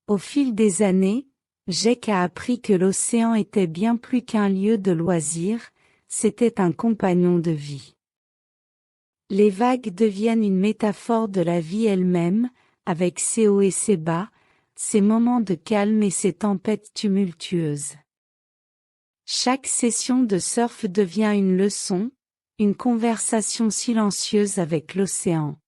Au fil des années, Jake a appris que l'océan était bien plus qu'un lieu de loisirs, c'était un compagnon de vie. Les vagues deviennent une métaphore de la vie elle-même, avec ses hauts et ses bas, ses moments de calme et ses tempêtes tumultueuses. Chaque session de surf devient une leçon, une conversation silencieuse avec l'océan.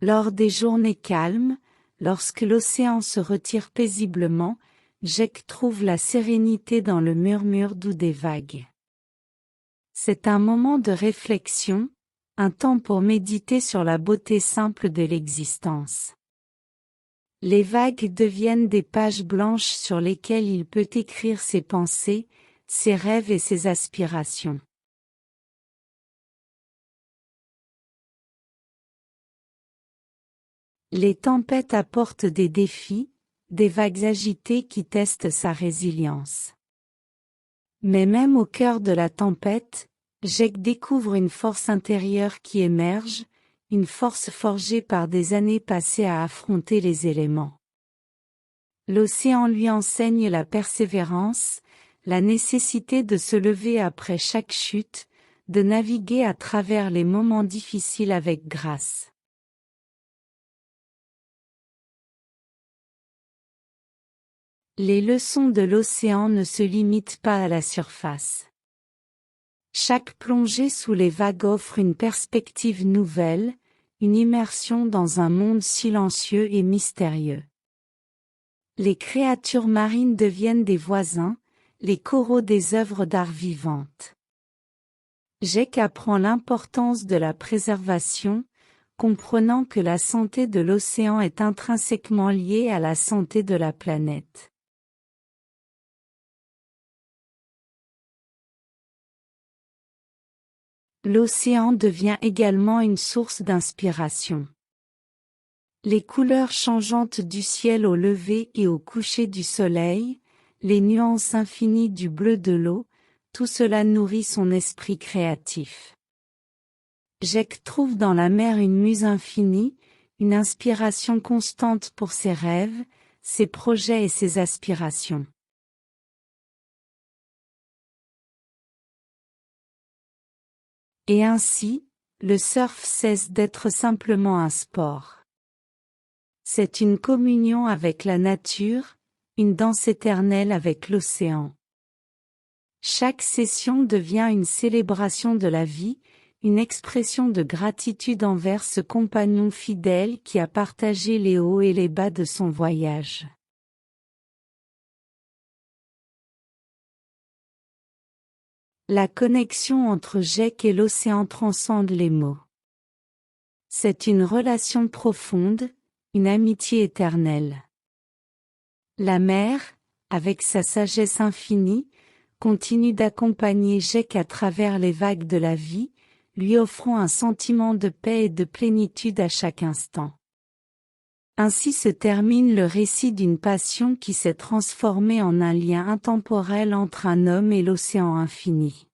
Lors des journées calmes, lorsque l'océan se retire paisiblement, Jake trouve la sérénité dans le murmure doux des vagues. C'est un moment de réflexion, un temps pour méditer sur la beauté simple de l'existence. Les vagues deviennent des pages blanches sur lesquelles il peut écrire ses pensées, ses rêves et ses aspirations. Les tempêtes apportent des défis, des vagues agitées qui testent sa résilience. Mais même au cœur de la tempête, Jake découvre une force intérieure qui émerge, une force forgée par des années passées à affronter les éléments. L'océan lui enseigne la persévérance, la nécessité de se lever après chaque chute, de naviguer à travers les moments difficiles avec grâce. Les leçons de l'océan ne se limitent pas à la surface. Chaque plongée sous les vagues offre une perspective nouvelle, une immersion dans un monde silencieux et mystérieux. Les créatures marines deviennent des voisins, les coraux des œuvres d'art vivantes. Jake apprend l'importance de la préservation, comprenant que la santé de l'océan est intrinsèquement liée à la santé de la planète. L'océan devient également une source d'inspiration. Les couleurs changeantes du ciel au lever et au coucher du soleil, les nuances infinies du bleu de l'eau, tout cela nourrit son esprit créatif. Jake trouve dans la mer une muse infinie, une inspiration constante pour ses rêves, ses projets et ses aspirations. Et ainsi, le surf cesse d'être simplement un sport. C'est une communion avec la nature, une danse éternelle avec l'océan. Chaque session devient une célébration de la vie, une expression de gratitude envers ce compagnon fidèle qui a partagé les hauts et les bas de son voyage. La connexion entre Jake et l'océan transcende les mots. C'est une relation profonde, une amitié éternelle. La mer, avec sa sagesse infinie, continue d'accompagner Jake à travers les vagues de la vie, lui offrant un sentiment de paix et de plénitude à chaque instant. Ainsi se termine le récit d'une passion qui s'est transformée en un lien intemporel entre un homme et l'océan infini.